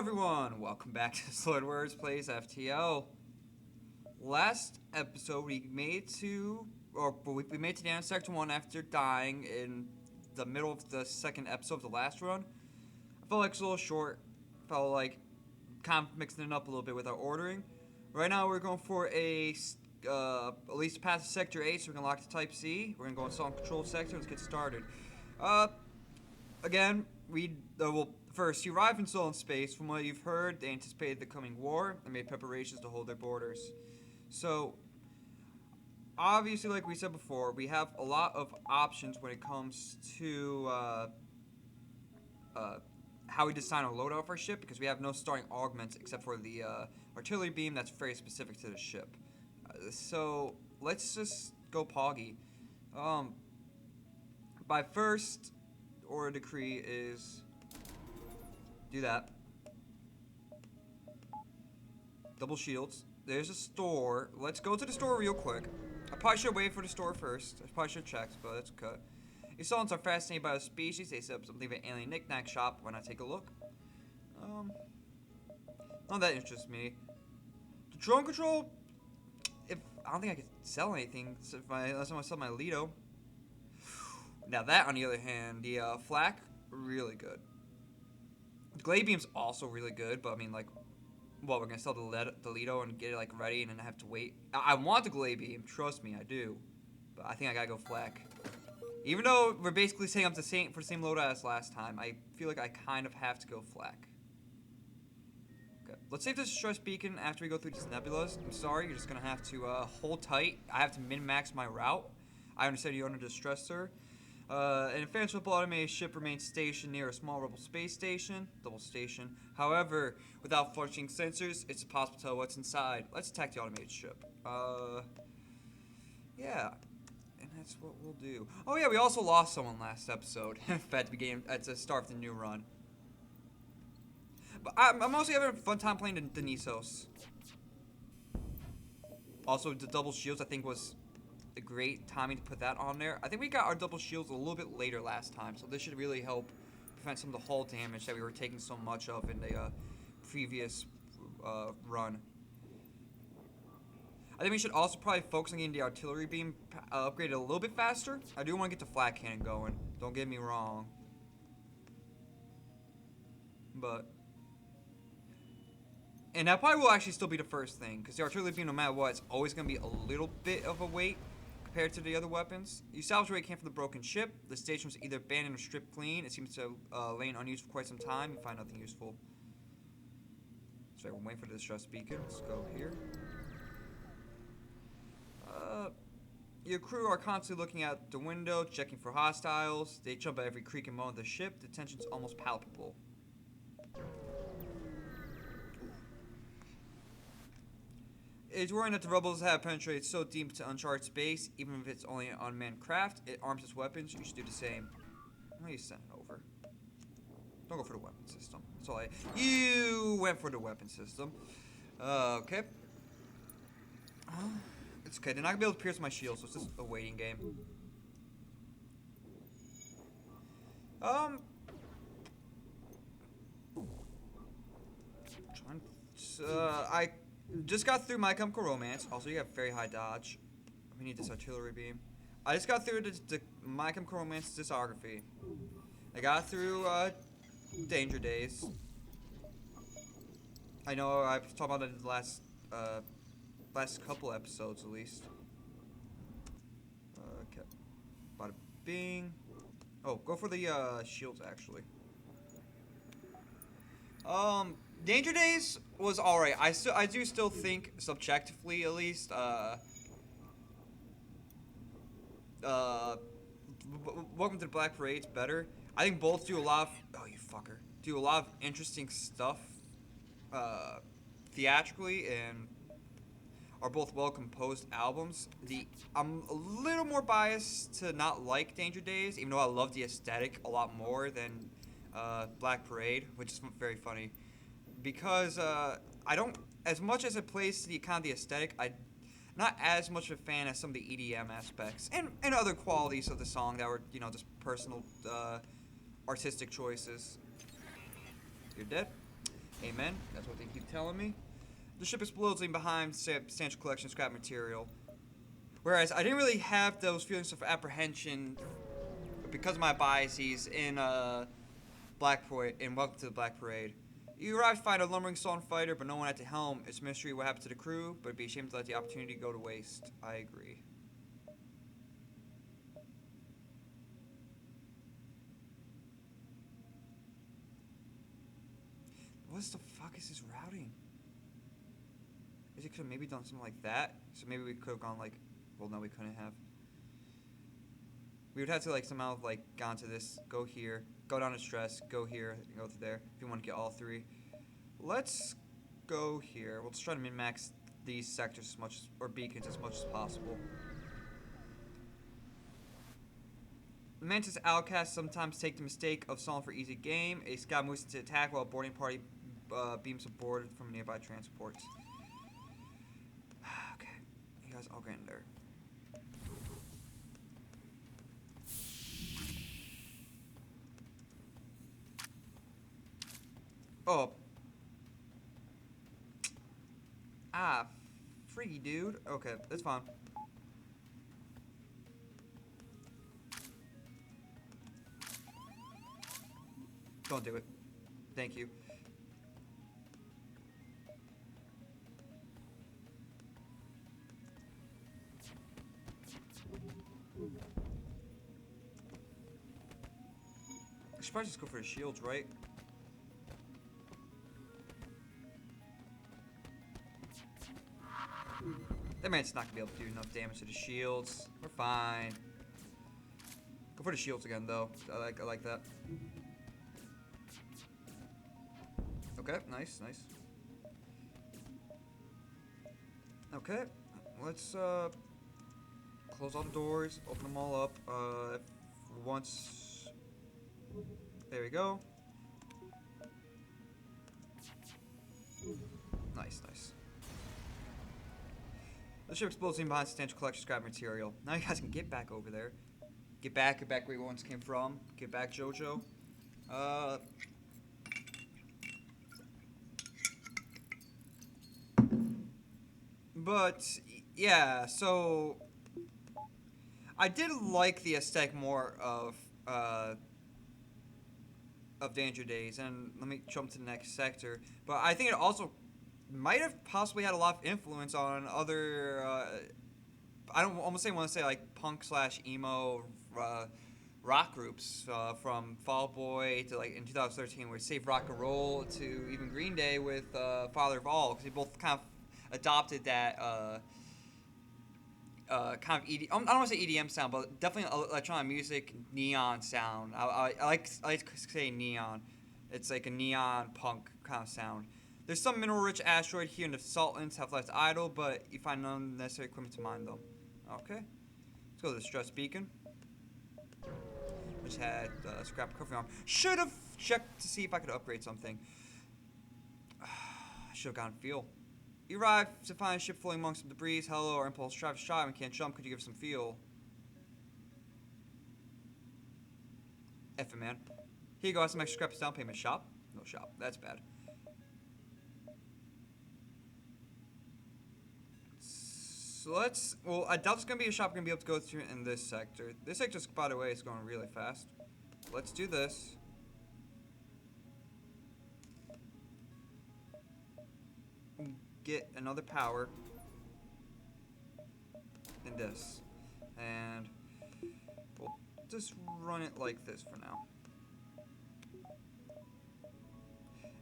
everyone, welcome back to SLuredWOrds plays FTL. Last episode we made to the end of Sector 1 after dying in the middle of the second episode of the last run. I felt like it was a little short, felt like kind of mixing it up a little bit with our ordering. Right now we're going for at least past Sector 8, so we can lock to Type C. We're going to go install and control sector. Let's get started. Again, first, you arrive in Stolen Space. From what you've heard, they anticipated the coming war and made preparations to hold their borders. So, obviously, like we said before, we have a lot of options when it comes to how we design our loadout for our ship, because we have no starting augments except for the artillery beam that's very specific to the ship. So, let's just go Poggy. My first order decree is do that. Double shields. There's a store. Let's go to the store real quick. I probably should wait for the store first. I probably should have checked, but that's okay. Assailants are fascinated by the species. They set up something of an alien knick-knack shop. Why not take a look? None of that interests me. The drone control, I don't think I could sell anything unless I want to sell my Lido. Now that, on the other hand, the flak, really good. The glade beam's also really good, but I mean, like, well, we're gonna sell the Lido and get it like ready, and then I have to wait. I want the glade beam, trust me, I do, but I think I gotta go flak. Even though we're basically setting up for the same loadout as last time, I feel like I kind of have to go flak. Okay, let's save this distress beacon after we go through these nebulas. I'm sorry, you're just gonna have to hold tight. I have to min-max my route. I understand you're under distress, sir. An advanced rebel automated ship remains stationed near a small rebel space station. Double station. However, without functioning sensors, it's impossible to tell what's inside. Let's attack the automated ship. Yeah. And that's what we'll do. Oh yeah, we also lost someone last episode at the start of the new run. But I'm mostly having a fun time playing the Nisos. Also, the double shields I think was a great timing to put that on there. I think we got our double shields a little bit later last time, so this should really help prevent some of the hull damage that we were taking so much of in the previous run. I think we should also probably focus on getting the artillery beam upgraded a little bit faster. I do want to get the flat cannon going, don't get me wrong. And that probably will actually still be the first thing, because the artillery beam, no matter what, it's always going to be a little bit of a weight compared to the other weapons. You salvage where it came from the broken ship. The station was either abandoned or stripped clean. It seems to lain unused for quite some time. You find nothing useful. So we're waiting for the distress beacon. Let's go here. Your crew are constantly looking out the window, checking for hostiles. They jump at every creak and moan of the ship. The tension's almost palpable. It's worrying that the rebels have penetrated so deep into uncharted space, even if it's only an unmanned craft. It arms its weapons. You should do the same. Why are you sending over? Don't go for the weapon system. That's all You went for the weapon system. Okay. It's okay. They're not gonna be able to pierce my shield, so it's just a waiting game. I just got through My Chemical Romance. Also, you have very high dodge. We need this artillery beam. I just got through the My Chemical Romance discography. I got through Danger Days. I know I've talked about it in the last couple episodes at least. Okay. Bada bing. Oh, go for the shields actually. Danger Days was alright. I do still think, subjectively at least, Welcome to the Black Parade's better. I think both do a lot of, do a lot of interesting stuff, theatrically, and are both well-composed albums. I'm a little more biased to not like Danger Days, even though I love the aesthetic a lot more than, Black Parade, which is very funny. Because I don't, as much as it plays to the kind of the aesthetic, I'm not as much of a fan as some of the EDM aspects and other qualities of the song that were, you know, just personal artistic choices. You're dead. Amen. That's what they keep telling me. The ship explodes, leaving behind substantial collection of scrap material. Whereas I didn't really have those feelings of apprehension because of my biases in Black Parade. In Welcome to the Black Parade. You arrive to find a lumbering Sultan fighter, but no one at the helm. It's a mystery what happened to the crew, but it'd be a shame to let the opportunity go to waste. I agree. What the fuck is this routing? Is it could have maybe done something like that? So maybe we could have gone like, well, no, we couldn't have. We would have to like somehow like gone to this, go here, go down to stress, go here, and go to there. If you want to get all three, let's go here. We'll just try to min-max these sectors as much, or beacons as much as possible. The Mantis outcasts sometimes take the mistake of stalling for easy game. A scout moves into attack while a boarding party beams aboard from nearby transports. Okay, you guys all get in there. Oh. Ah, freaky dude. Okay, that's fine. Don't do it. Thank you. I should probably just go for the shields, right? That man's not gonna be able to do enough damage to the shields. We're fine. Go for the shields again, though. I like that. Okay, nice, nice. Okay, let's close all the doors, open them all up. Once, there we go. Nice, nice. The ship explodes behind substantial collection of scrap material. Now you guys can get back over there. Get back where you once came from. Get back, JoJo. But yeah, so I did like the aesthetic more of Danger Days, and let me jump to the next sector. But I think it also might have possibly had a lot of influence on other. I don't almost want to say like punk / emo rock groups from Fall Out Boy to like in 2013 where Save Rock and Roll to even Green Day with Father of All, because they both kind of adopted that kind of I don't want to say EDM sound, but definitely electronic music neon sound. I like to say neon. It's like a neon punk kind of sound. There's some mineral-rich asteroid here in the Sultans have left idle, but you find no necessary equipment to mine them. Okay, let's go to the stress beacon, which had scrap recovery arm. Should have checked to see if I could upgrade something. I should have gotten fuel. You arrive to find a ship floating amongst some debris. Hello, our impulse drive shot. We can't jump. Could you give some fuel? F it, man. Here you go. Have some extra scrap down payment. Shop? No shop. That's bad. So let's. Well, I doubt there's gonna be a shop we're gonna be able to go through in this sector. This sector, by the way, is going really fast. Let's do this. Get another power in this, and we'll just run it like this for now.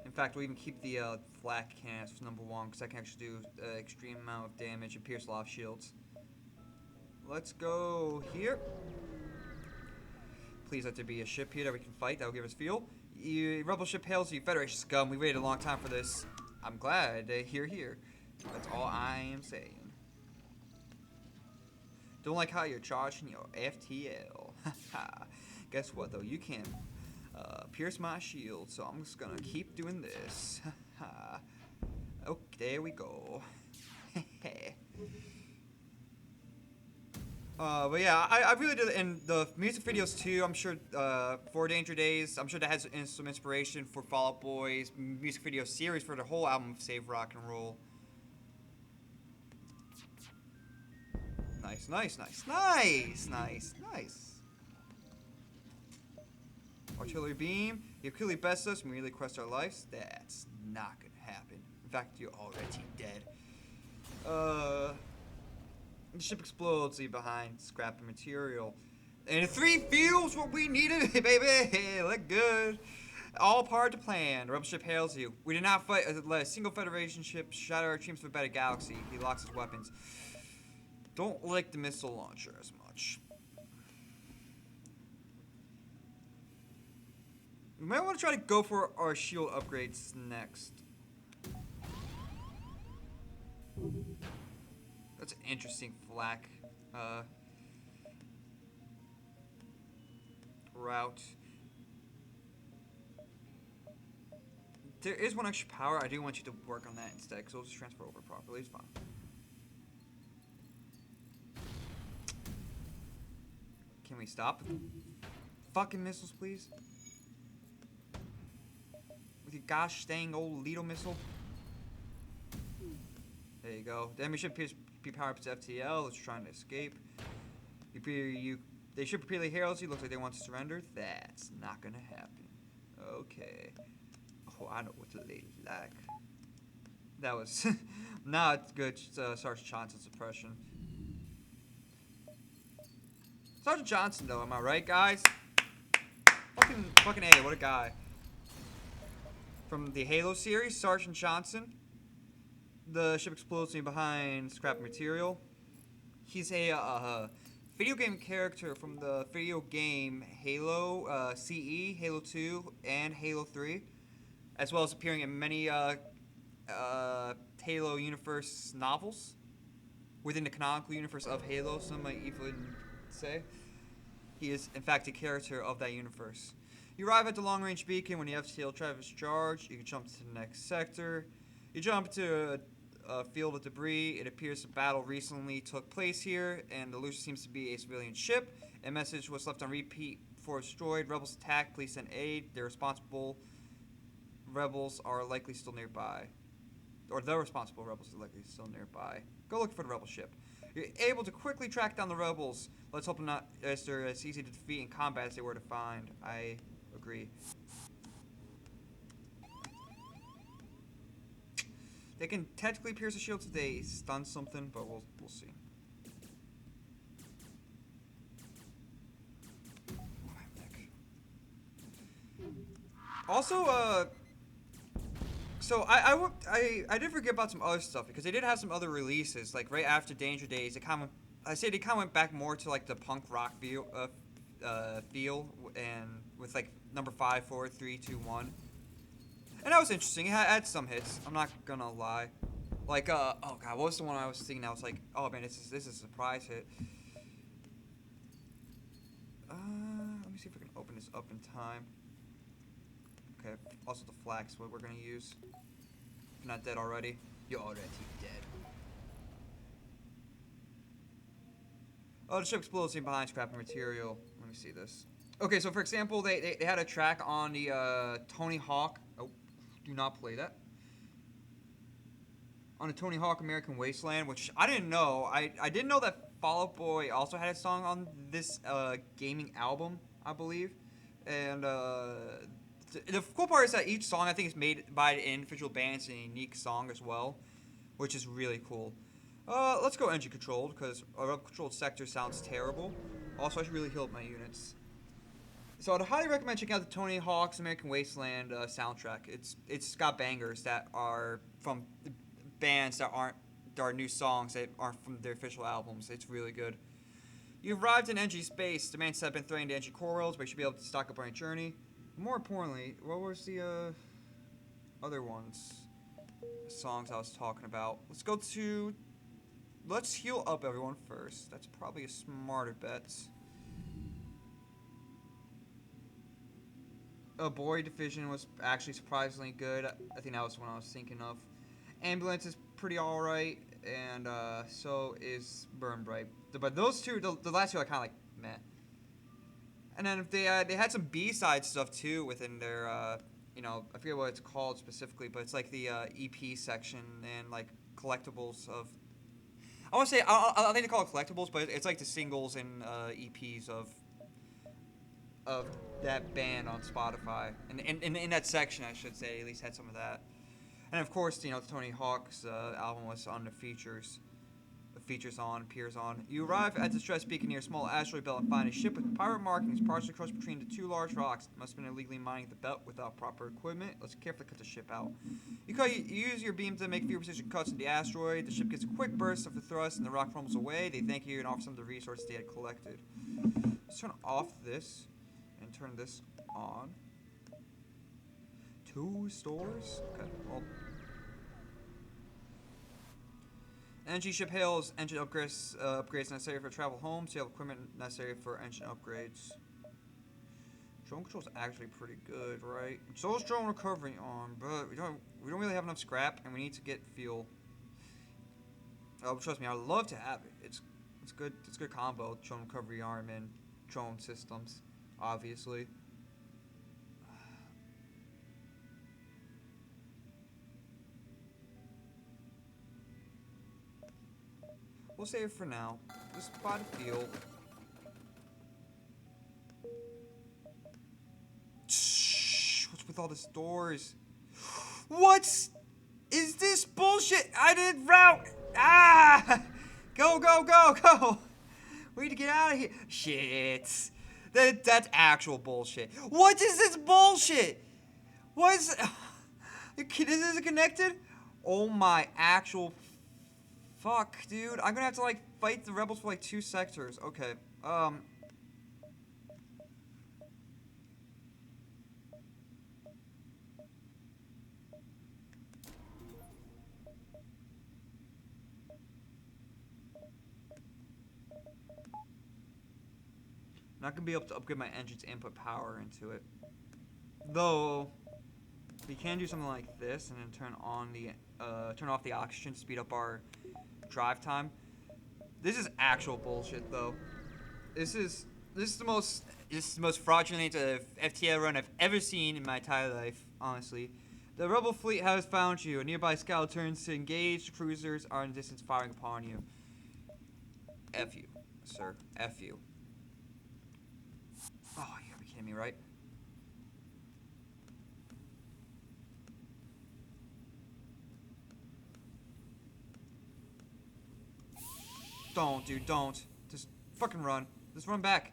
In fact, we'll even keep the flak cannons for #1 because I can actually do an extreme amount of damage and pierce a lot of shields. Let's go here. Please let there be a ship here that we can fight. That will give us fuel. Rebel ship hails you, Federation scum. We waited a long time for this. I'm glad you're here. That's all I am saying. Don't like how you're charging your FTL. Guess what, though? You can pierce my shield, so I'm just gonna keep doing this. Okay, there we go. But yeah, I really did, and the music videos too. I'm sure for Danger Days, I'm sure that has some inspiration for Fall Out Boy's music video series for the whole album of Save Rock and Roll. Nice, nice, nice, nice, nice, nice. Artillery beam. You clearly best us and we really quest our lives. That's not gonna happen. In fact, you're already dead. The ship explodes, leave behind scrap and material. And 3 fuels what we needed, baby. Look good. All part of the plan. The rebel ship hails you. We did not fight. Let a single Federation ship shatter our dreams for a better galaxy. He locks his weapons. Don't like the missile launcher as much. We might want to try to go for our shield upgrades next. That's an interesting flak route. There is 1 extra power. I do want you to work on that instead, because it'll just transfer over properly. It's fine. Can we stop the fucking missiles, please? With your gosh dang old Lido missile. There you go. The enemy ship appears to be powered up to FTL. It's trying to escape. They ship repeatedly heralds you. Looks like they want to surrender. That's not gonna happen. Okay. Oh, I know what the lady like. That was not good. Sergeant Johnson's suppression. Sergeant Johnson, though, am I right, guys? Fucking A, what a guy. From the Halo series, Sergeant Johnson. The ship explodes behind scrap material. He's a video game character from the video game Halo CE, Halo 2, and Halo 3, as well as appearing in many Halo universe novels within the canonical universe of Halo. Some might even say he is, in fact, a character of that universe. You arrive at the long-range beacon when the FTL traffic is charged. You can jump to the next sector. You jump to a field of debris. It appears a battle recently took place here, and the loser seems to be a civilian ship. A message was left on repeat before destroyed. Rebels attack. Please send aid. They're responsible. Rebels are likely still nearby. Or the responsible rebels are likely still nearby. Go look for the rebel ship. You're able to quickly track down the rebels. Let's hope not as they're as easy to defeat in combat as they were to find. I agree. They can technically pierce the shields if they stun something, but we'll see. Also, so I did forget about some other stuff because they did have some other releases like right after Danger Days. They kind of went back more to like the punk rock feel and with like number 5, 4, 3, 2, 1. And that was interesting. It had some hits. I'm not gonna lie. Like, oh god, what was the one I was thinking? I was like, oh man, this is a surprise hit. Let me see if I can open this up in time. Okay. Also, the flak's what we're gonna use. If you're not dead already, you're already dead. Oh, the ship explodes behind scrap material. Let me see this. Okay, so for example, they had a track on the Tony Hawk. Oh, do not play that. On the Tony Hawk American Wasteland, which I didn't know. I didn't know that Fall Out Boy also had a song on this gaming album, I believe. And the cool part is that each song I think is made by an individual band. It's a unique song as well, which is really cool. Let's go engine controlled because a rebel controlled sector sounds terrible. Also, I should really heal up my units. So I'd highly recommend checking out the Tony Hawk's American Wasteland soundtrack. It's got bangers that are from bands that are new songs that aren't from their official albums. It's really good. You arrived in NG space. Demands have been threatening the NG core worlds, but you should be able to stock up on your journey. More importantly, what was the other ones? Songs I was talking about. Let's heal up everyone first. That's probably a smarter bet. Boy Division was actually surprisingly good. I think that was the one I was thinking of. Ambulance is pretty alright. and so is Burn Bright. But those two, the last two, are kind of like meh. And then if they had some B-side stuff too within their you know, I forget what it's called specifically, but it's like the EP section and like collectibles of. I want to say I think they call it collectibles, but it's like the singles and EPs of that band on Spotify, and in that section, I should say, at least had some of that. And of course, you know, Tony Hawk's album was on the features. Appears on. You arrive at the stress beacon near a small asteroid belt and find a ship with pirate markings partially crushed between the two large rocks. Must have been illegally mining the belt without proper equipment. Let's carefully cut the ship out. You use your beam to make fewer precision cuts in the asteroid. The ship gets a quick burst of the thrust and the rock crumbles away. They thank you and offer some of the resources they had collected. Let's turn off this and turn this on. 2 stores? Okay, well. Energy ship hails engine upgrades necessary for travel home. So you have equipment necessary for engine upgrades. Drone control's actually pretty good, right? So is drone recovery on, but we don't really have enough scrap, and we need to get fuel. Oh, trust me, I'd love to have it. It's good. It's a good combo. Drone recovery arm and drone systems, obviously. We'll save it for now. Just spot a field. Shh, what's with all the stores? What is this bullshit? I did route. Ah! Go, go, go, go. We need to get out of here. Shit. That's actual bullshit. What is this bullshit? What is... Is it connected? Oh my actual... Fuck, dude. I'm gonna have to, like, fight the rebels for, like, 2 sectors. Okay. Not gonna be able to upgrade my engine to input power into it. Though, we can do something like this and then turn off the oxygen to speed up our drive time. This is actual bullshit, though. This is the most fraudulent FTL run I've ever seen in my entire life, honestly. The rebel fleet has found you. A nearby scout turns to engage. The cruisers are in distance firing upon you. F you, sir. F you. Oh, you gotta be kidding me, right? Don't, dude, don't. Just fucking run. Just run back.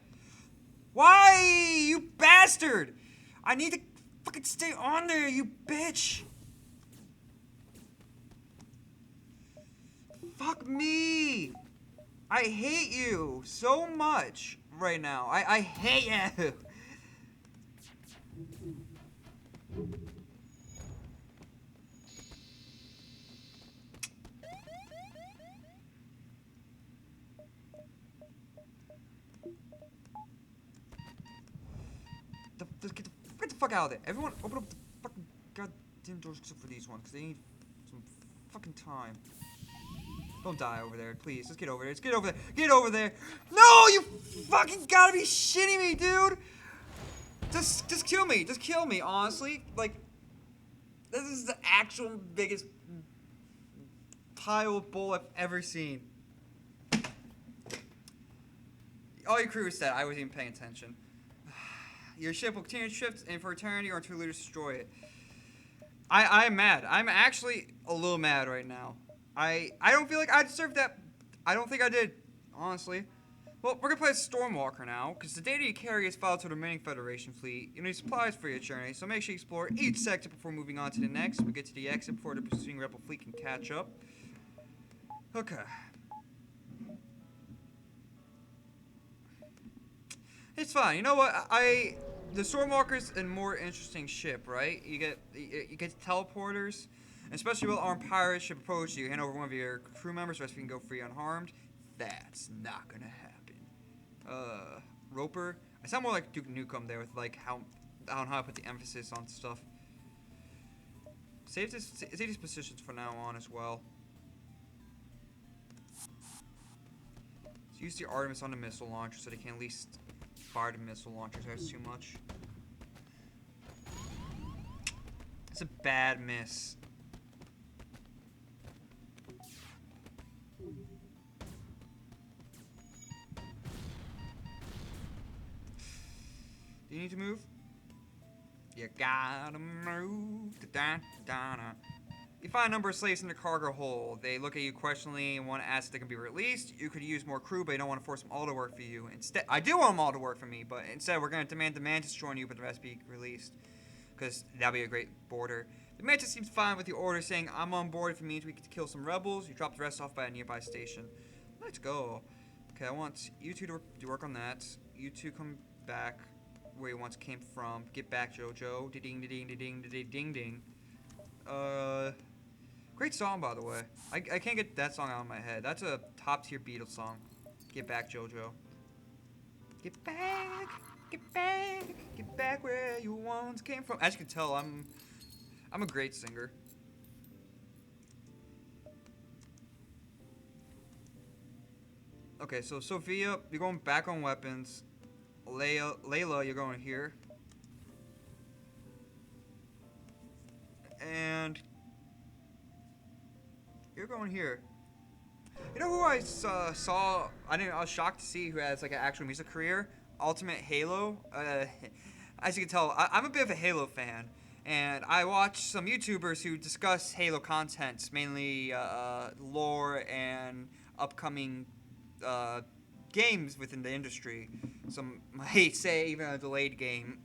Why, you bastard? I need to fucking stay on there, you bitch. Fuck me. I hate you so much right now. I hate you. Get the fuck out of there. Everyone open up the fucking goddamn doors except for these ones, because they need some fucking time. Don't die over there, please. Just get over there. Just get over there. Get over there. No, you fucking gotta be shitting me, dude. Just kill me. Just kill me, honestly. Like, this is the actual biggest pile of bull I've ever seen. All your crew is dead. I wasn't even paying attention. Your ship will continue to shift in for eternity or until leaders destroy it. I'm mad. I'm actually a little mad right now. I don't feel like I deserved that. I don't think I did, honestly. Well, we're gonna play Stormwalker now, because the data you carry is filed to the remaining Federation fleet. You need supplies for your journey, so make sure you explore each sector before moving on to the next. We get to the exit before the pursuing rebel fleet can catch up. Okay. It's fine. You know what? The Stormwalker's a more interesting ship, right? You get teleporters, and especially while armed pirates ship approach you, hand over one of your crew members, the rest of you can go free unharmed. That's not gonna happen. Roper. I sound more like Duke Nukem there with like how I put the emphasis on stuff. Save these positions for now on as well. So use the Artemis on the missile launcher so they can at least fire the missile launchers. That's too much. It's a bad miss. Do you need to move? You gotta move. You find a number of slaves in the cargo hold. They look at you questioningly and want to ask if they can be released. You could use more crew, but you don't want to force them all to work for you. Instead, I do want them all to work for me, but instead we're going to demand the Mantis join you, but the rest be released. Because that'll be a great border. The Mantis seems fine with your order, saying, I'm on board if it means we can kill some rebels. You drop the rest off by a nearby station. Let's go. Okay, I want you two to work on that. You two come back where you once came from. Get back, Jojo. Ding ding ding ding ding ding ding. Great song, by the way. I can't get that song out of my head. That's a top tier Beatles song. Get back, Jojo. Get back, get back where you once came from. As you can tell, I'm a great singer. Okay, so Sophia, you're going back on weapons. Layla, you're going here. And you're going here. You know who I saw? I was shocked to see who has like an actual music career. Ultimate Halo. As you can tell, I'm a bit of a Halo fan, and I watch some YouTubers who discuss Halo content, mainly lore and upcoming games within the industry. Some might say even a delayed game,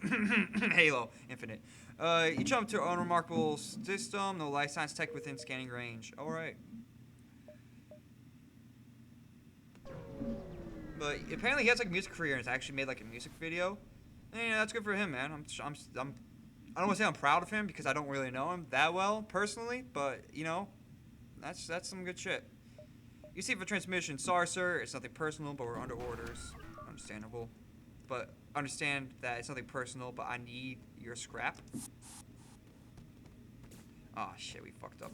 Halo Infinite. You jump to an unremarkable system, no life science tech within scanning range. All right. But apparently he has like a music career and has actually made like a music video. And yeah, that's good for him, man. I don't want to say I'm proud of him because I don't really know him that well personally, but you know, that's some good shit. You see for transmission, sorry sir, it's nothing personal, but we're under orders. Understandable. But understand that it's nothing personal, but I need your scrap. Oh shit, we fucked up.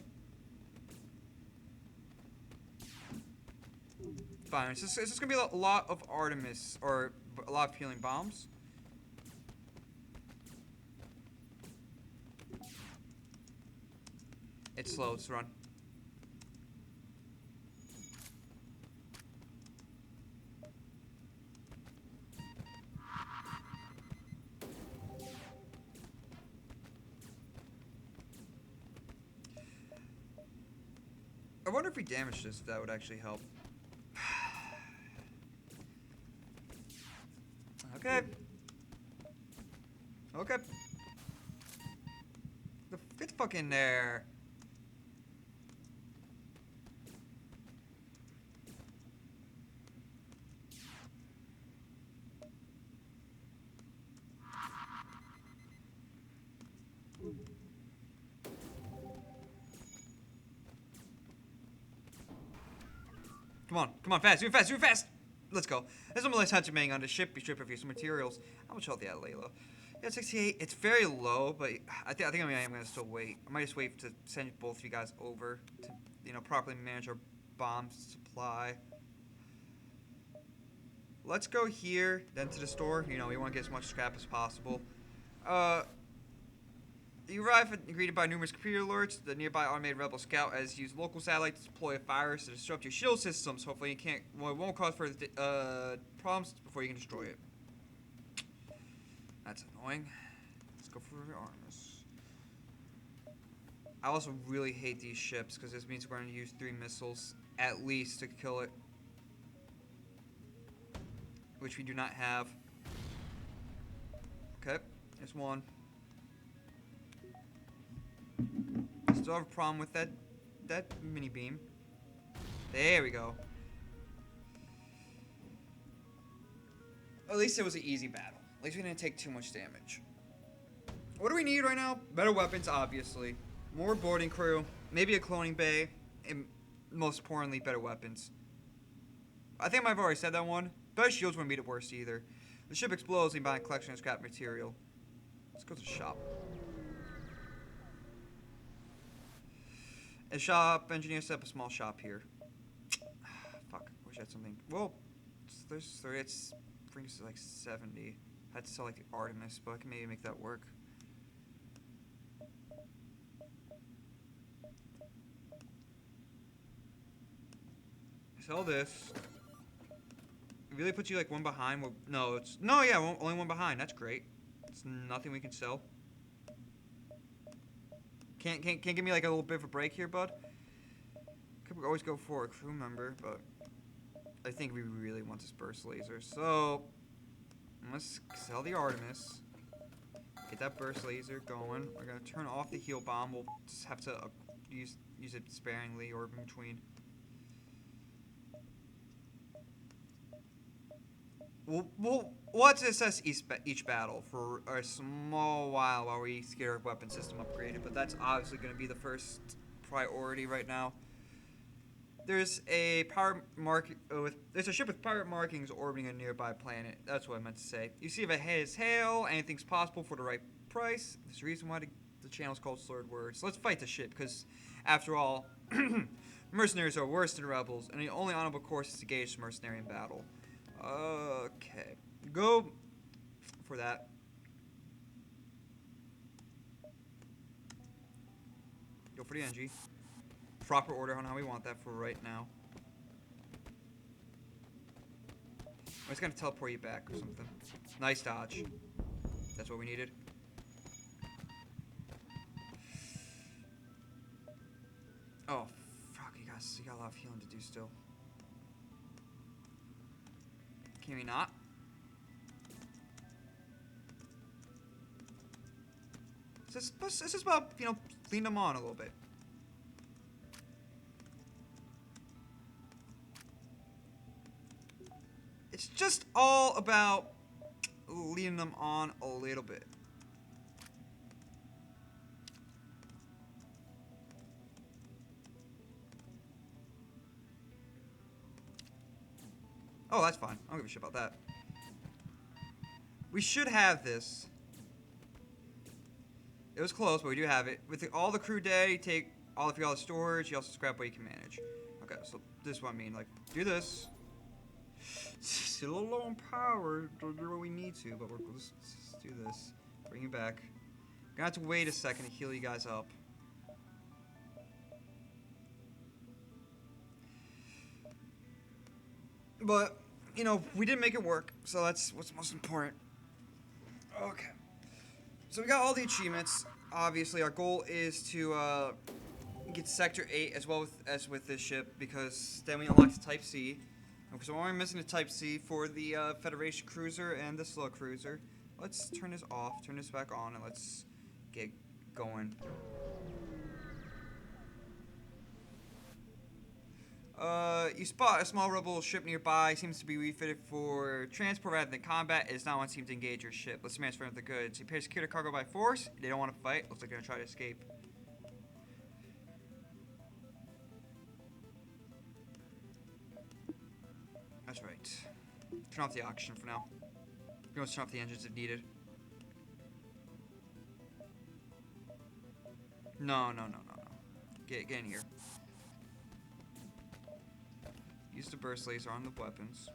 Fine, it's just gonna be a lot of Artemis, or a lot of healing bombs. It's slow, let's run. I wonder if we damage this, if that would actually help. Okay. Okay. Get the fuck in there. Come on, fast, super fast. Let's go. There's no more less hatching on the ship. Be stripped of some materials. How much health do you have, Layla? Yeah, 68. It's very low, but I think I am gonna still wait. I might just wait to send both of you guys over to, you know, properly manage our bomb supply. Let's go here, then to the store. You know, we want to get as much scrap as possible. You arrive and greeted by numerous computer alerts. The nearby automated rebel scout has used local satellites to deploy a virus to disrupt your shield systems. Hopefully, it won't cause further problems before you can destroy it. That's annoying. Let's go for Artemis. I also really hate these ships because this means we're going to use 3 missiles at least to kill it, which we do not have. Okay, there's one. Still have a problem with that mini beam. There we go. At least it was an easy battle. At least we didn't take too much damage. What do we need right now? Better weapons, obviously. More boarding crew. Maybe a cloning bay. And most importantly, better weapons. I think I've already said that one. Better shields wouldn't be the worst either. The ship explodes and buy a collection of scrap material. Let's go to the shop. A shop engineer set up a small shop here. Fuck, wish I had something. Well, There's 30. It's brings to like 70. I had to sell like the Artemis, but I can maybe make that work. Sell this. It really puts you like one behind. Well, no, it's yeah, only one behind. That's great. It's nothing we can sell. Can't give me like a little bit of a break here, bud. Could always go for a crew member, but I think we really want this burst laser. So let's sell the Artemis. Get that burst laser going. We're gonna turn off the heal bomb. We'll just have to use it sparingly or in between. We'll watch assess each battle for a small while we get our weapon system upgraded, but that's obviously going to be the first priority right now. There's a there's a ship with pirate markings orbiting a nearby planet. That's what I meant to say. You see if it has hail, anything's possible for the right price. There's a reason why the channel's called SLuredWOrds. So let's fight the ship, because after all, mercenaries are worse than rebels, and the only honorable course is to gauge the mercenary in battle. Okay, go for that. Go for the NG. Proper order on how we want that for right now. I'm just gonna teleport you back or something. Nice dodge. That's what we needed. Oh, fuck, you got a lot of healing to do still. Can we not? It's just about, you know, lean them on a little bit. It's just all about leading them on a little bit. Oh, that's fine. I don't give a shit about that. We should have this. It was close, but we do have it. With all the crew day, take all of your storage, you also scrap what you can manage. Okay, so this is what I mean. Like, do this. It's a little low on power to do what we need to, but we'll just do this. Bring you back. Gonna have to wait a second to heal you guys up. But, you know, we did make it work, so that's what's most important. Okay. So we got all the achievements. Obviously, our goal is to get Sector 8 as well as with this ship, because then we unlock the Type C. So we're only missing the Type C for the Federation cruiser and the slow cruiser. Let's turn this off, turn this back on, and let's get going. You spot a small rebel ship nearby. Seems to be refitted for transport rather than combat. It does not want to seem to engage your ship. Let's transfer the goods. You appear to secure the cargo by force. They don't want to fight. Looks like they're going to try to escape. That's right. Turn off the oxygen for now. We're going to turn off the engines if needed. No. Get in here. Use the burst laser on the weapons.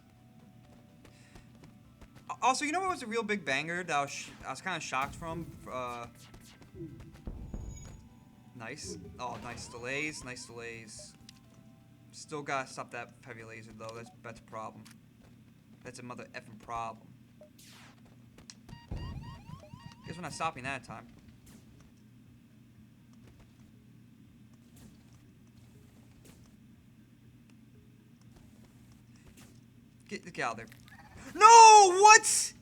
Also, you know what was a real big banger that I was kind of shocked from? Nice. Oh, nice delays. Nice delays. Still gotta stop that heavy laser though. That's a problem. That's a mother effing problem. Guess we're not stopping that time. Get out of there. No! What?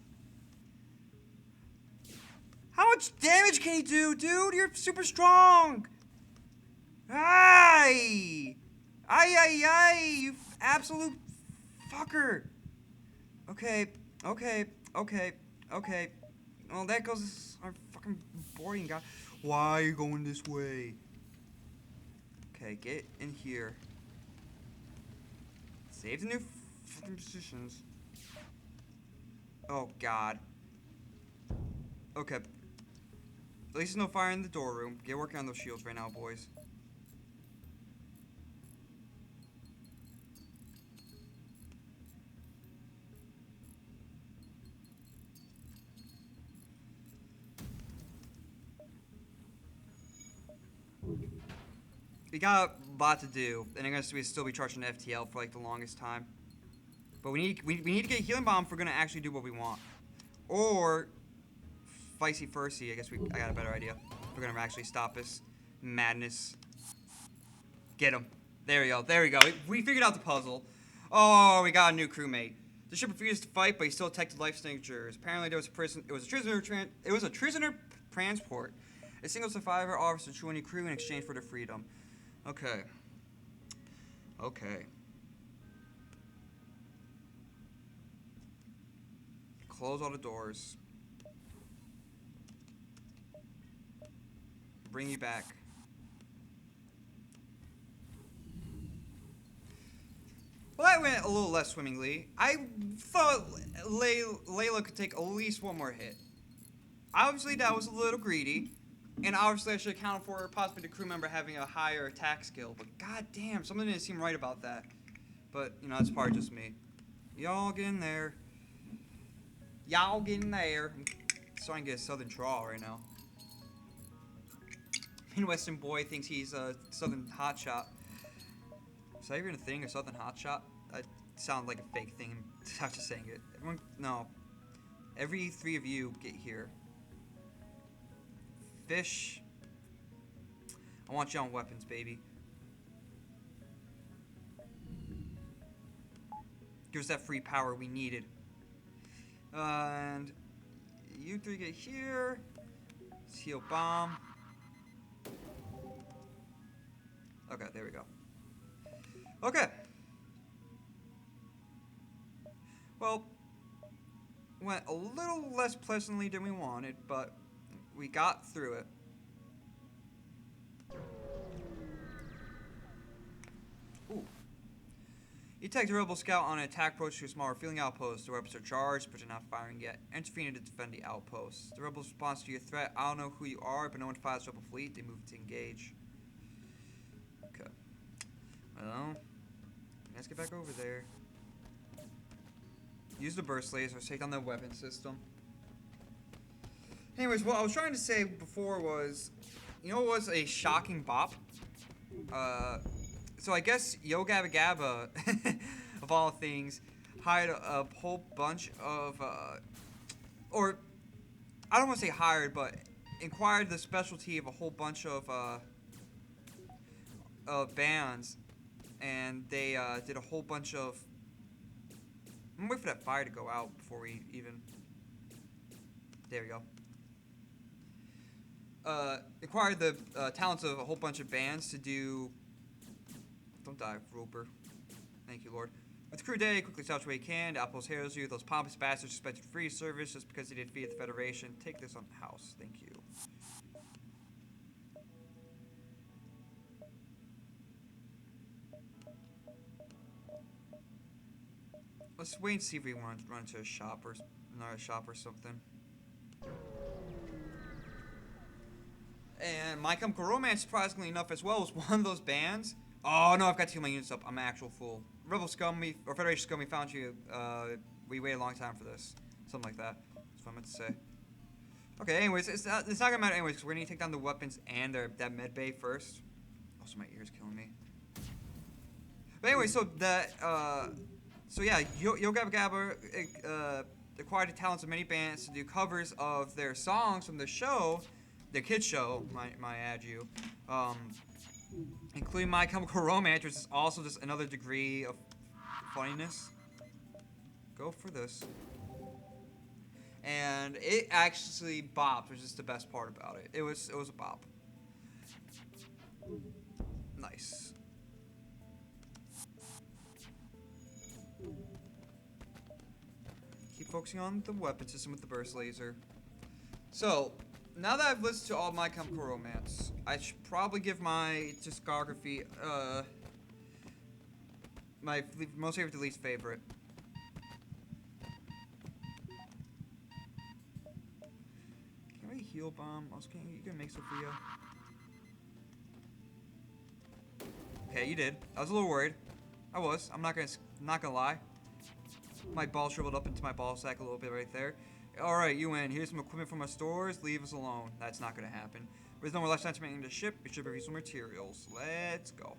How much damage can you do, dude? You're super strong. Aye! Aye, you absolute fucker. Okay. Well, that goes our fucking boring guy. Why are you going this way? Okay, get in here. Save the new fucking positions. Oh, God. Okay. At least there's no fire in the door room. Get working on those shields right now, boys. We got a lot to do, and I'm gonna still be charging FTL for like the longest time. But we need to get a healing bomb if we're gonna actually do what we want. Or Feisty Fursy, I guess I got a better idea. If we're gonna actually stop this madness. Get him. There we go. There we go. We figured out the puzzle. Oh, we got a new crewmate. The ship refused to fight, but he still detected life signatures. Apparently, there was a prison. It was a prisoner transport. A single survivor offers to join the crew in exchange for their freedom. Okay. Okay. Close all the doors. Bring you back. Well, that went a little less swimmingly. I thought Layla could take at least one more hit. Obviously, that was a little greedy. And obviously, I should account for possibly the crew member having a higher attack skill. But goddamn, something didn't seem right about that. But, you know, that's probably just me. Y'all get in there. Y'all get in there. I'm starting to get a southern drawl right now. Midwestern boy thinks he's a southern hotshot. Is that even a thing, a southern hotshot? It sounds like a fake thing. I'm just saying it. Everyone, no. Every three of you get here. Fish. I want you on weapons, baby. Give us that free power we needed. And you three get here. Heal bomb. Okay, there we go. Okay. Well, went a little less pleasantly than we wanted, but we got through it. Ooh. You attacked a rebel scout on an attack approach to a small refueling outpost. The rebels are charged, but they're not firing yet. Intervene to defend the outpost. The rebels respond to your threat. I don't know who you are, but no one fires rebel fleet. They move to engage. Okay. Well, let's get back over there. Use the burst lasers, take down the weapon system. Anyways, what I was trying to say before was, you know what was a shocking bop? So I guess Yo Gabba Gabba, of all things, hired a whole bunch of, or I don't want to say hired, but inquired the specialty of a whole bunch of bands, and they did a whole bunch of. I'm gonna wait for that fire to go out before we even. There we go. Acquired the talents of a whole bunch of bands to do. Don't die, Roper. Thank you, Lord. With Crew Day, quickly touch what you can. Apple's heroes you. Those pompous bastards expected free service just because they did defeat the Federation. Take this on the house. Thank you. Let's wait and see if we want to run to a shop or another shop or something. And My Chemical Romance, surprisingly enough, as well, was one of those bands. Oh no, I've got to heal my units up. I'm an actual fool. Rebel scum, or Federation scum, we found you. We waited a long time for this. Something like that. That's what I meant to say. Okay, anyways, it's not gonna matter anyways, because we're gonna take down the weapons and that med bay first. Also, my ear's killing me. But anyway, so that, so yeah, Yo Gabba Gabba acquired the talents of many bands to do covers of their songs from the show, their kids show, might add you, including My Chemical Romance, which is also just another degree of funniness. Go for this. And it actually bopped, which is the best part about it. It was a bop. Nice. Keep focusing on the weapon system with the burst laser. So, now that I've listened to all My Chemical Romance, I should probably give my discography, my most favorite to least favorite. Can we heal bomb? You gonna make Sophia? Okay, you did. I was a little worried. I was. I'm not gonna lie. My ball shriveled up into my ball sack a little bit right there. Alright, you win. Here's some equipment from our stores. Leave us alone. That's not gonna happen. With no more left entering the ship, you should review some materials. Let's go.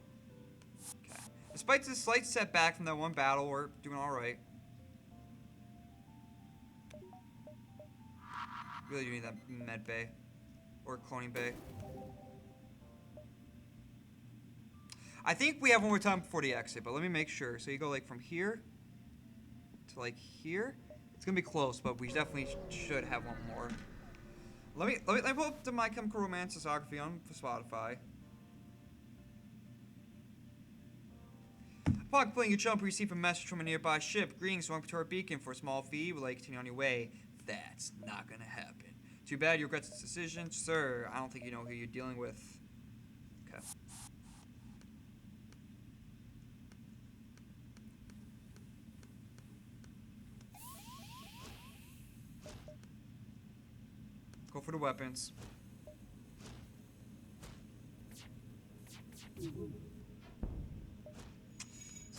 Okay. Despite this slight setback from that one battle, we're doing alright. Really do need that med bay. Or cloning bay. I think we have one more time before the exit, but let me make sure. So you go like from here to like here. It's gonna be close, but we definitely should have one more. Let me pull up the My Chemical Romance discography on Spotify. Upon completing your jump, you receive a message from a nearby ship. Greetings, welcome to our beacon. For a small fee, we'd like to continue on your way. That's not gonna happen. Too bad you regret this decision, sir. I don't think you know who you're dealing with. Okay. Go for the weapons.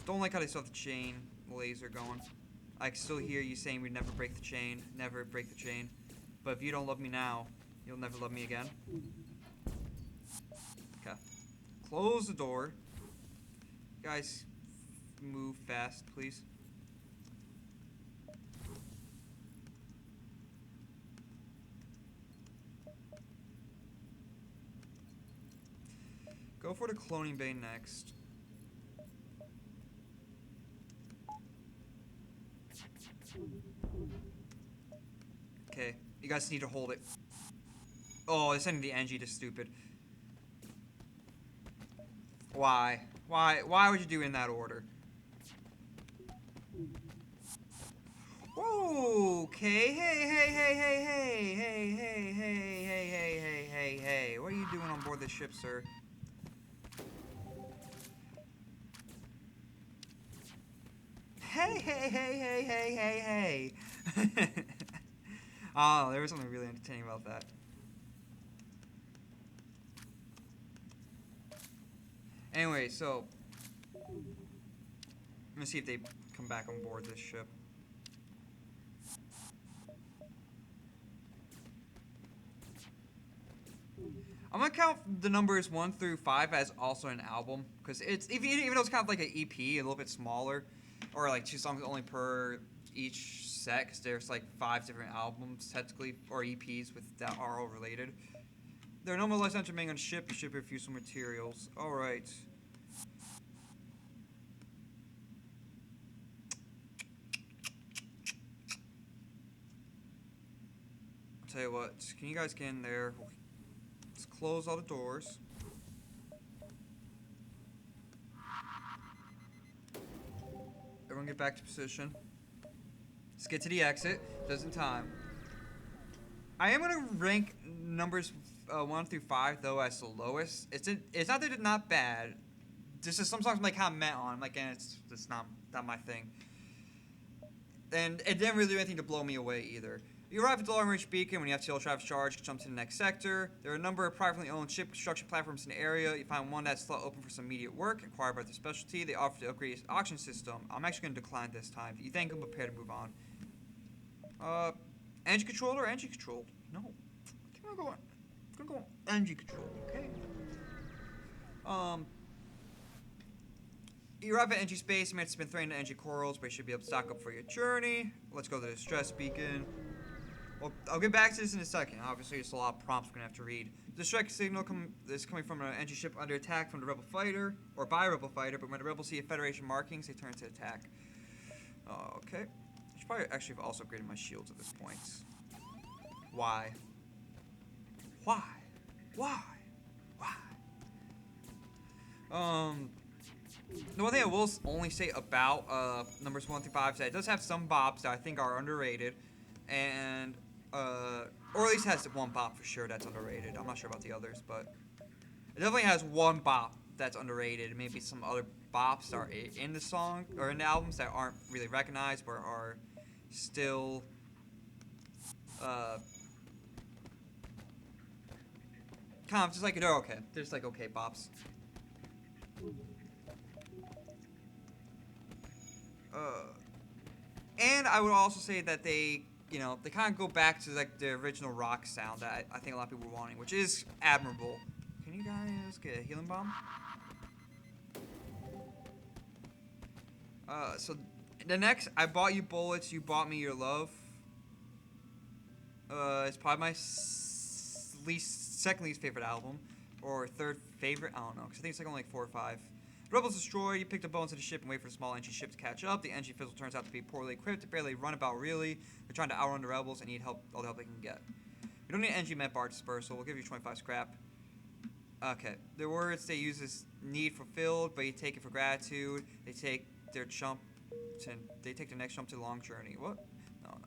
Don't like how they still have the chain laser going. I can still hear you saying we'd never break the chain. Never break the chain. But if you don't love me now, you'll never love me again. Okay. Close the door. Guys, move fast, please. Go for the cloning bay next. Okay, you guys need to hold it. Oh, they're sending the NG to stupid. Why? Why would you do it in that order? Okay, hey. What are you doing on board this ship, sir? Hey. Oh, there was something really entertaining about that. Anyway, so I'm gonna see if they come back on board this ship. I'm gonna count the numbers 1 through 5 as also an album, because it's even though it's kind of like an EP, a little bit smaller, or like 2 songs only per each set, because there's like 5 different albums technically, or EPs with that are all related. There are no more less entering on ship. You should refuse some materials. All right. I'll tell you what. Can you guys get in there? Let's close all the doors. Everyone get back to position. Let's get to the exit. Just in time. I am gonna rank numbers 1 through 5 though as the lowest. It's not that it's not bad. This is some songs I'm like kind of met on. I'm like, and it's not my thing. And it didn't really do anything to blow me away either. You arrive at the long-range beacon. When you have FTL traffic charge, jump to the next sector. There are a number of privately owned ship construction platforms in the area. You find one that's open for some immediate work, inquire about their specialty. They offer to upgrade the auction system. I'm actually going to decline this time. You think I'm prepared to move on. Engine controlled or engine controlled? No. I'm gonna go engine controlled, okay? You arrive at NG space. You might have spend 300 NG corals, but you should be able to stock up for your journey. Let's go to the stress beacon. Well, I'll get back to this in a second. Obviously, there's a lot of prompts we're gonna have to read. The strike signal is coming from an NG ship under attack from the rebel fighter, or by a rebel fighter, but when the rebels see a Federation markings, they turn to attack. Okay. I should probably actually have also upgraded my shields at this point. Why? The one thing I will only say about numbers 1 through 5 is that it does have some bops that I think are underrated, and or at least has one bop for sure that's underrated. I'm not sure about the others, but it definitely has one bop that's underrated. Maybe some other bops that are in the song or in the albums that aren't really recognized, but are still kind of just like they're okay. They're just like okay bops. And I would also say that they you know, they kind of go back to like the original rock sound that I think a lot of people were wanting, which is admirable. Can you guys get a healing bomb? So the next, I bought you bullets, you bought me your love. It's probably my second least favorite album, or third favorite. I don't know, because I think it's like only like 4 or 5. Rebels destroy. You pick the bones of the ship and wait for the small NG ship to catch up. The NG fizzle turns out to be poorly equipped, barely run about really. They're trying to outrun the rebels and need help, all the help they can get. We don't need NG med bar dispersal. We'll give you 25 scrap. Okay. The words they use is need fulfilled, but you take it for gratitude. They take their the next jump to the long journey. What? No.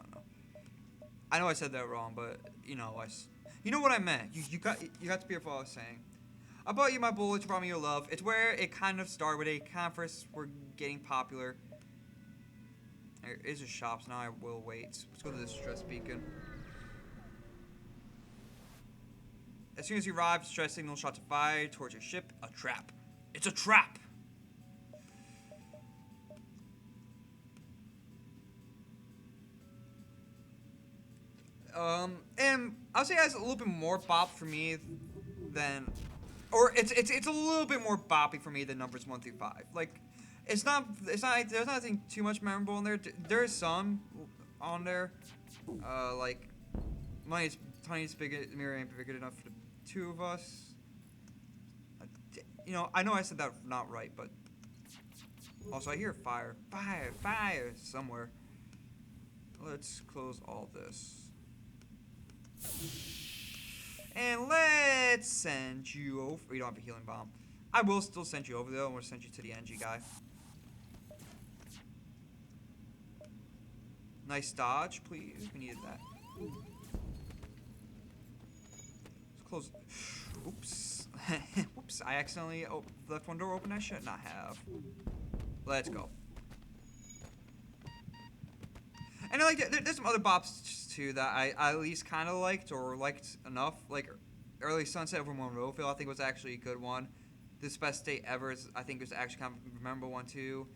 I know I said that wrong, but you know what I meant. You got to be careful what I was saying. I bought you my bullets, you brought me your love. It's where it kind of started, where they kind of first were getting popular. There is a shop, so now I will wait. Let's go to the stress beacon. As soon as you arrive, stress signal shots fired towards your ship. A trap. It's a trap! And I'll say it's a little bit more bop for me than, or it's a little bit more boppy for me than numbers 1 through 5. Like, there's not nothing too much memorable in there. There is some on there, like, Money's Tiny's big mirror ain't big enough for the two of us. You know, I know I said that not right, but also I hear fire somewhere. Let's close all this. And let's send you over. We don't have a healing bomb. I will still send you over though. I'm gonna send you to the NG guy. Nice dodge, please. We needed that. Let's close. Oops. Oops. I accidentally left one door open I should not have. Let's go. And like, there's some other bops too that I at least kind of liked or liked enough. Like Early Sunset over Monroeville, I think was actually a good one. This Best State Ever, I think was actually kind of a memorable one too.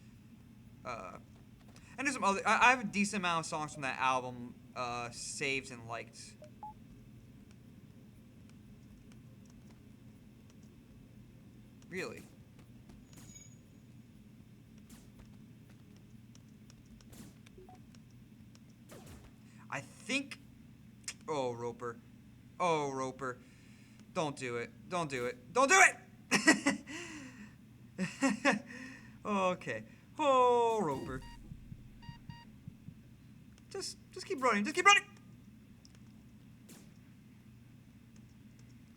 And there's some other. I have a decent amount of songs from that album saved and liked. Really. I think. Oh, Roper. Oh, Roper. Don't do it. Don't do it. Don't do it! Okay. Oh, Roper. Just keep running. Just keep running!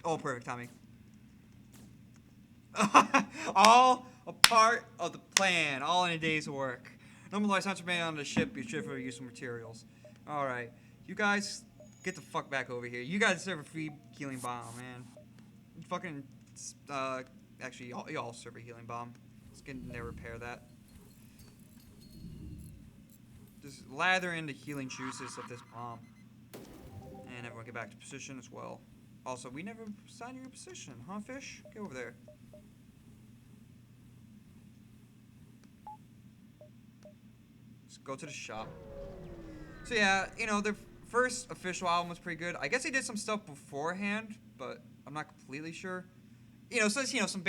Oh, perfect timing. All a part of the plan. All in a day's work. Normalize hunter man on the ship. Be sure for useful materials. Alright. You guys, get the fuck back over here. You guys deserve a free healing bomb, man. Fucking, actually, y'all serve a healing bomb. Let's get in there, repair that. Just lather in the healing juices of this bomb. And everyone get back to position as well. Also, we never signed your position, huh, fish? Get over there. Let's go to the shop. So yeah, you know, their first official album was pretty good. I guess they did some stuff beforehand, but I'm not completely sure. You know, so it's, you know, some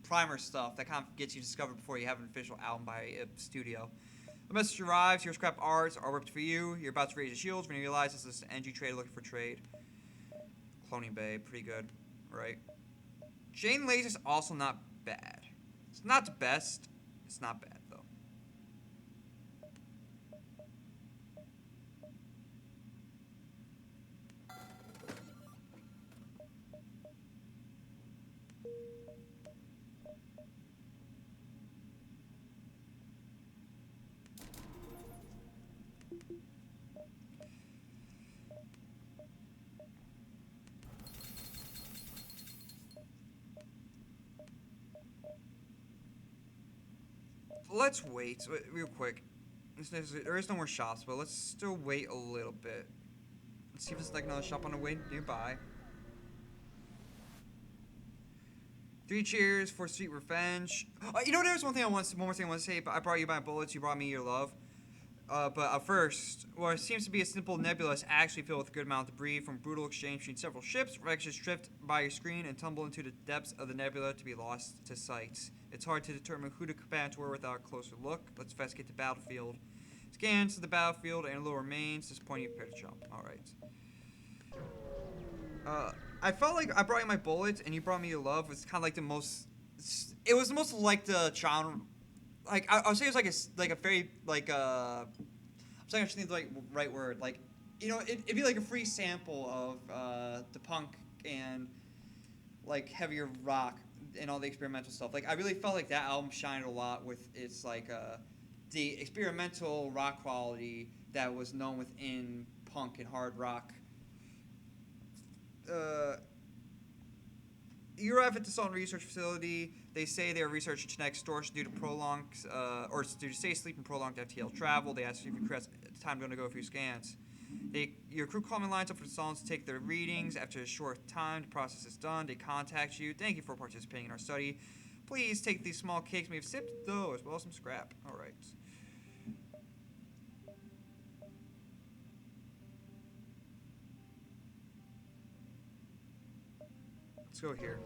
primer stuff that kind of gets you discovered before you have an official album by a studio. The message arrives, your scrap arts are ripped for you. You're about to raise your shields when you realize this is an NG trader looking for trade. Cloning Bay, pretty good, right? Jane Laser's also not bad. It's not the best, it's not bad. Let's wait real quick. There is no more shops, but let's still wait a little bit. Let's see if there's like another shop on the way nearby. 3 cheers for sweet revenge. You know, there's one more thing I want to say. But I brought you my bullets. You brought me your love. But at first, what seems to be a simple nebula is actually filled with a good amount of debris from brutal exchange between several ships. Wrecks just drift by your screen and tumble into the depths of the nebula to be lost to sight. It's hard to determine who to combat where without a closer look. Let's investigate the battlefield. Scans the battlefield and little remains. Disappointing, you prepare to jump. Alright. I felt like I brought you my bullets and you brought me your love. It's kind of like the most... It was the most like the genre... Like, I would say it was like a very, like, I'm saying I should think the right word. Like, you know, it'd be like a free sample of the punk and, like, heavier rock and all the experimental stuff. Like, I really felt like that album shined a lot with its, like, the experimental rock quality that was known within punk and hard rock. You arrive at the Sultan Research Facility. They say they are researching genetic distortion due to due to safe sleep and prolonged FTL travel. They ask you if your crew has time to go a few scans. Your crew calmly lines up for the Sultans to take their readings. After a short time, the process is done. They contact you. Thank you for participating in our study. Please take these small cakes we have sipped, though, as well as some scrap. All right. Let's go here.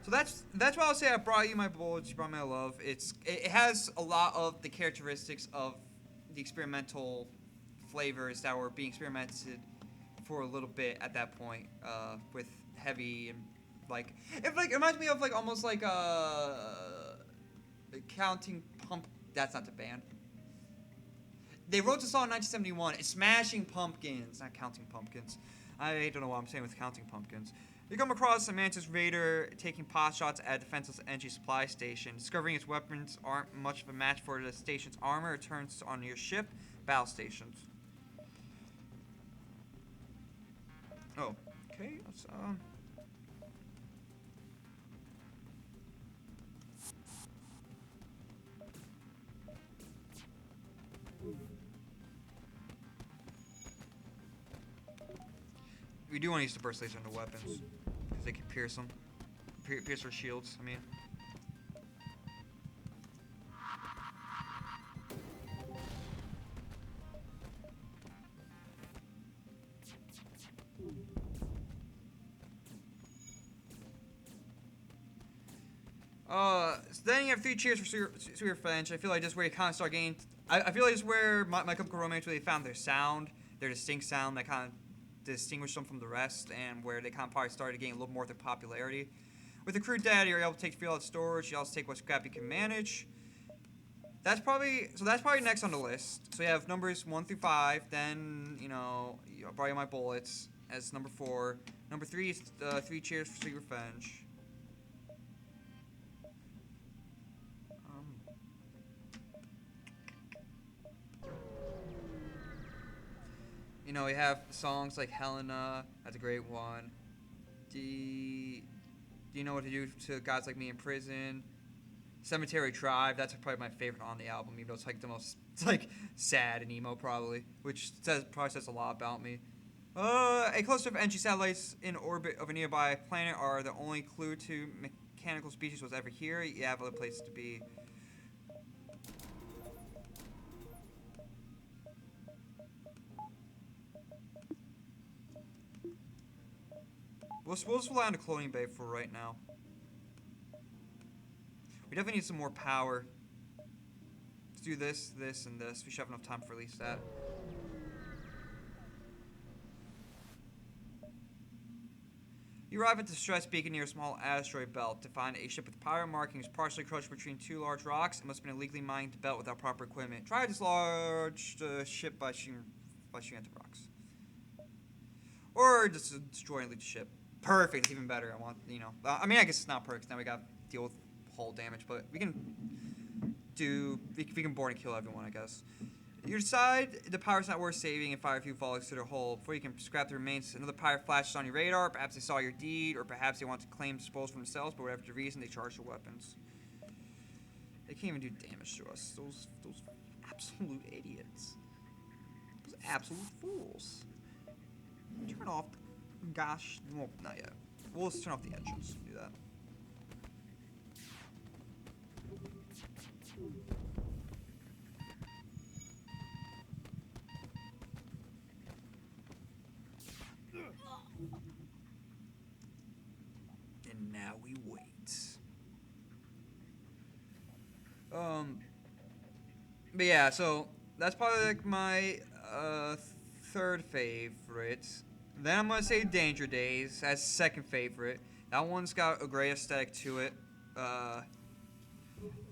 So that's why I'll say I brought you my bullets, you brought me my love. It has a lot of the characteristics of the experimental flavors that were being experimented for a little bit at that point, with heavy and it reminds me of almost like Counting Pump. That's not the band. They wrote the song in 1971. It's Smashing Pumpkins, not Counting Pumpkins. I don't know what I'm saying with Counting Pumpkins. You come across a Mantis raider taking pot shots at a defenseless energy supply station. Discovering its weapons aren't much of a match for the station's armor. It turns on your ship, battle stations. Oh, okay. Let's We do want to use the burst laser on the weapons, because they can pierce them. Pierce their shields, I mean. So then you have 3 cheers for Sweet Revenge. I feel like this is where you kind of start getting... I feel like this is where My Chemical Romance really found their sound, their distinct sound that kind of distinguish them from the rest, and where they kind of probably started getting a little more of their popularity. With the crew dead, you're able to take fuel out of storage. You also take what scrap you can manage. That's probably next on the list. So you have numbers 1 through 5. Then I'll borrow my bullets as number 4. Number 3 is 3 cheers for Sweet Revenge. We have songs like Helena. That's a great one. Do you know what to do to guys like me in prison? Cemetery Drive. That's probably my favorite on the album, even though it's the most sad and emo probably, which probably says a lot about me. A cluster of energy satellites in orbit of a nearby planet are the only clue to mechanical species was ever here. You have other places to be. We'll just rely on the cloning bay for right now. We definitely need some more power. Let's do this, this, and this. We should have enough time to release that. You arrive at the stress beacon near a small asteroid belt to find a ship with power markings partially crushed between 2 large rocks. It must have been illegally mined the belt without proper equipment. Try this large ship by shooting at the rocks. Or just destroy and leave the ship. Perfect, it's even better. I want, I mean, I guess it's not perfect. Now we gotta deal with hull damage, but we can board and kill everyone, I guess. You decide the power's not worth saving and fire a few volleys to their hull. Before you can scrap the remains, another pirate flashes on your radar. Perhaps they saw your deed, or perhaps they want to claim disposal for themselves, but whatever the reason, they charge their weapons. They can't even do damage to us. Those absolute idiots. Those absolute fools. Turn off the... Gosh, well, not yet. We'll just turn off the engines. Do that. now we wait. But yeah, so that's probably like my third favorite. Then I'm gonna say Danger Days as second favorite. That one's got a great aesthetic to it. Uh,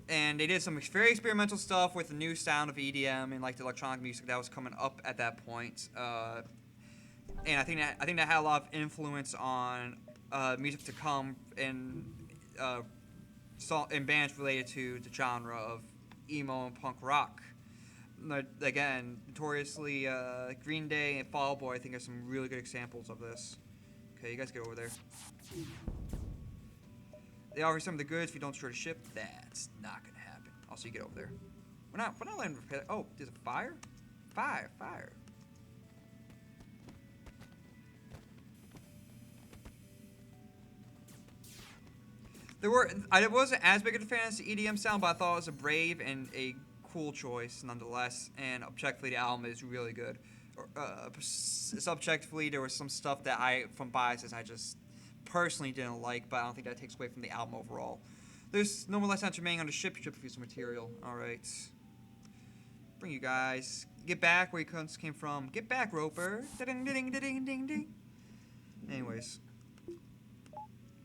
and they did some very experimental stuff with the new sound of EDM and like the electronic music that was coming up at that point. And I think that had a lot of influence on music to come uh, in bands related to the genre of emo and punk rock. Again, notoriously Green Day and Fall Out Boy, I think are some really good examples of this. Okay, you guys get over there. They offer some of the goods if you don't destroy the ship. That's not gonna happen. Also, you get over there. We're not letting them repair. Oh, there's a fire? Fire. I wasn't as big of a fan of the EDM sound, but I thought it was a brave and a cool choice nonetheless. And objectively, the album is really good. Subjectively, there was some stuff that from biases, I just personally didn't like, but I don't think that takes away from the album overall. There's no more less not remaining on the ship. Ship piece of material. All right, bring you guys. Get back where you came from. Get back, Roper. Ding ding ding ding ding. Anyways.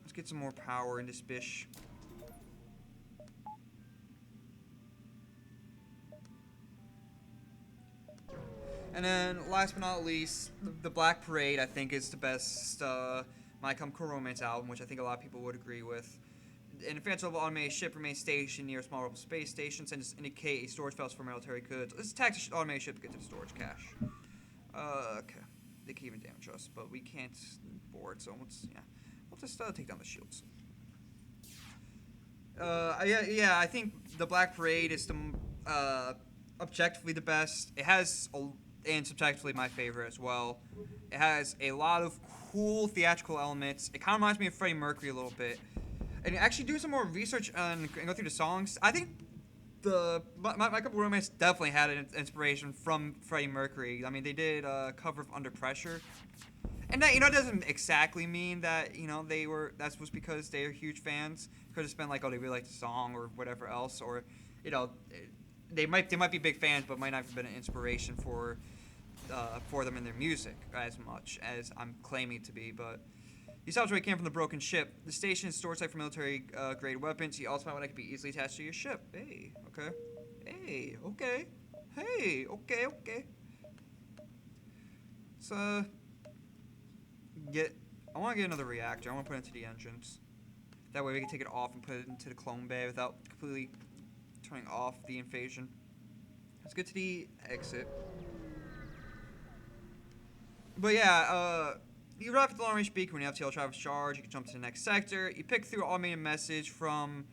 Let's get some more power in this bish. And then, last but not least, the Black Parade, I think, is the best My Chemical Romance album, which I think a lot of people would agree with. An advanced level automated ship remains stationed near small rebel space stations and just indicate a storage files for military goods. Let's attack the automated ship to get to the storage cache. Okay. They can even damage us, but we can't board, so we'll just take down the shields. I think the Black Parade is the objectively the best. It has, and subjectively my favorite as well. It has a lot of cool theatrical elements. It kind of reminds me of Freddie Mercury a little bit. And actually doing some more research and go through the songs, I think My Chemical Romance definitely had an inspiration from Freddie Mercury. I mean, they did a cover of Under Pressure. And that, doesn't exactly mean that, that was because they are huge fans. Could have just been like, oh, they really like the song or whatever else. Or, they might be big fans, but might not have been an inspiration for them in their music as much as I'm claiming to be. But he saw where he came from the broken ship. The station is storage site for military grade weapons. You also might want to be easily attached to your ship. Hey, okay. Hey, okay. Hey, okay. So, I want to get another reactor. I want to put it into the engines. That way we can take it off and put it into the clone bay without completely turning off the invasion. Let's get to the exit. But yeah, you arrive at the long-range beacon when you have FTL Travis charge. You can jump to the next sector. You pick through an automated message from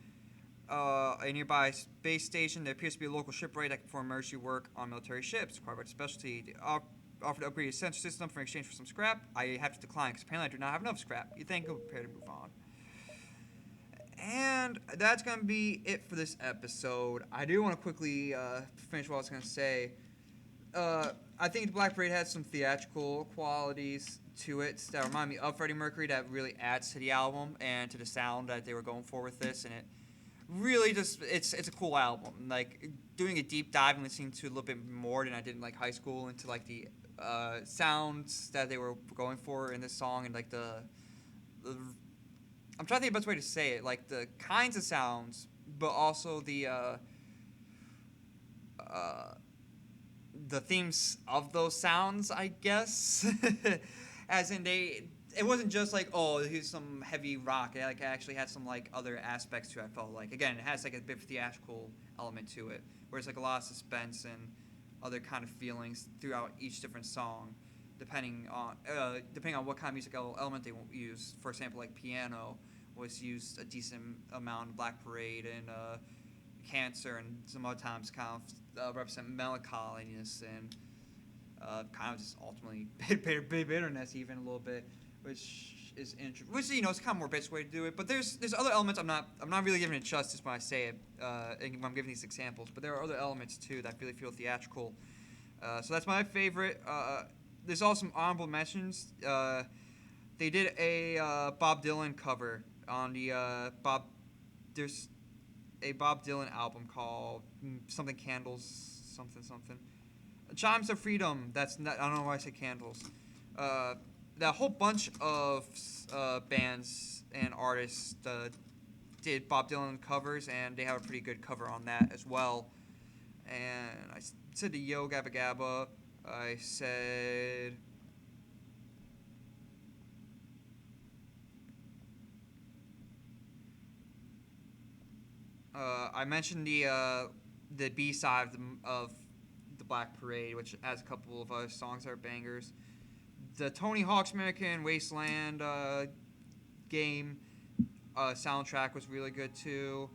a nearby space station. There appears to be a local shipwright that can perform emergency work on military ships. Required by the specialty. They offer to upgrade your sensor system for exchange for some scrap. I have to decline because apparently I do not have enough scrap. You think you'll prepare to move on. And that's going to be it for this episode. I do want to quickly finish what I was going to say. I think the Black Parade has some theatrical qualities to it that remind me of Freddie Mercury that really adds to the album and to the sound that they were going for with this. And it really just, it's a cool album. Like, doing a deep dive and listening to a little bit more than I did in, like, high school into, like, the sounds that they were going for in this song and, like, I'm trying to think of the best way to say it. Like, the kinds of sounds, but also the themes of those sounds, I guess. As in, it wasn't just like, oh, here's some heavy rock. It like actually had some like other aspects to it. I felt like, again, it has like a bit of theatrical element to it, where it's like a lot of suspense and other kind of feelings throughout each different song, depending on what kind of musical element they use. For example, like piano was used a decent amount in Black Parade and Cancer, and some other times kind of represent melancholiness and kind of just ultimately bitterness even a little bit, which is interesting. Which it's kind of more basic way to do it. But there's other elements I'm not really giving it justice when I say it, and when I'm giving these examples. But there are other elements too that really feel theatrical. So that's my favorite. There's also some honorable mentions. They did a Bob Dylan cover on the Bob. There's a Bob Dylan album called something Candles, something something. Chimes of Freedom. That's not, I don't know why I say candles. That whole bunch of bands and artists did Bob Dylan covers, and they have a pretty good cover on that as well. And I said the Yo Gabba Gabba. I said. I mentioned the B side of the Black Parade, which has a couple of songs that are bangers. The Tony Hawk's American Wasteland game soundtrack was really good too.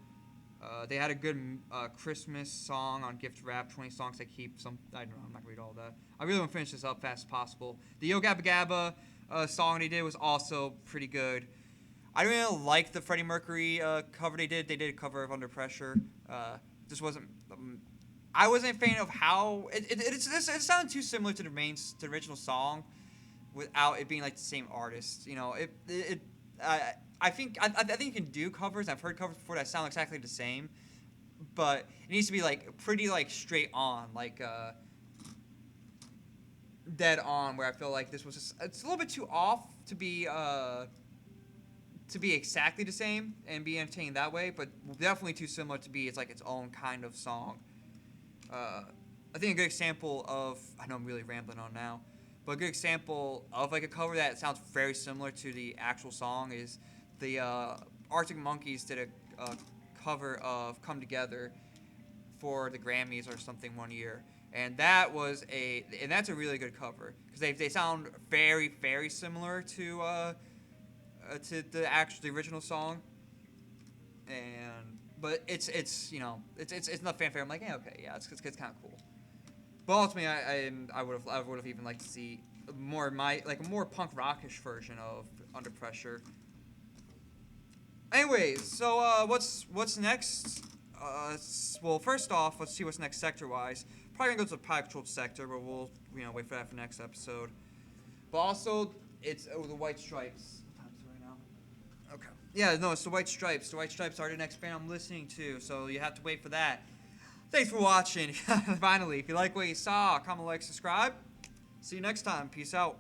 They had a good Christmas song on Gift Wrap, 20 songs they keep. I don't know, I'm not going to read all that. I really want to finish this up fast as possible. The Yo Gabba Gabba song they did was also pretty good. I didn't really like the Freddie Mercury cover they did. They did a cover of Under Pressure. This wasn't... I wasn't a fan of how... It sounded too similar to the original song without it being like the same artist. You know, I think you can do covers. I've heard covers before that sound exactly the same, but it needs to be like pretty like straight on, like dead on. Where I feel like this was it's a little bit too off to be exactly the same and be entertaining that way, but definitely too similar to be it's like its own kind of song. I think a good example of I know I'm really rambling on now, but a good example of like a cover that sounds very similar to the actual song is the Arctic Monkeys did a cover of "Come Together" for the Grammys or something one year, and that's a really good cover because they sound very very similar to the original song, but it's you know it's not fanfare. I'm like okay yeah it's kind of cool, but ultimately I would have even liked to see a more punk rockish version of Under Pressure. Anyways, so what's next? Well, first off, let's see what's next sector-wise. Probably gonna go to the pilot-controlled sector, but we'll wait for that for next episode. But also, it's the White Stripes. What time is it right now? Okay. Yeah, no, it's the White Stripes. The White Stripes are the next band I'm listening to, so you have to wait for that. Thanks for watching. Finally, if you like what you saw, comment, like, subscribe. See you next time. Peace out.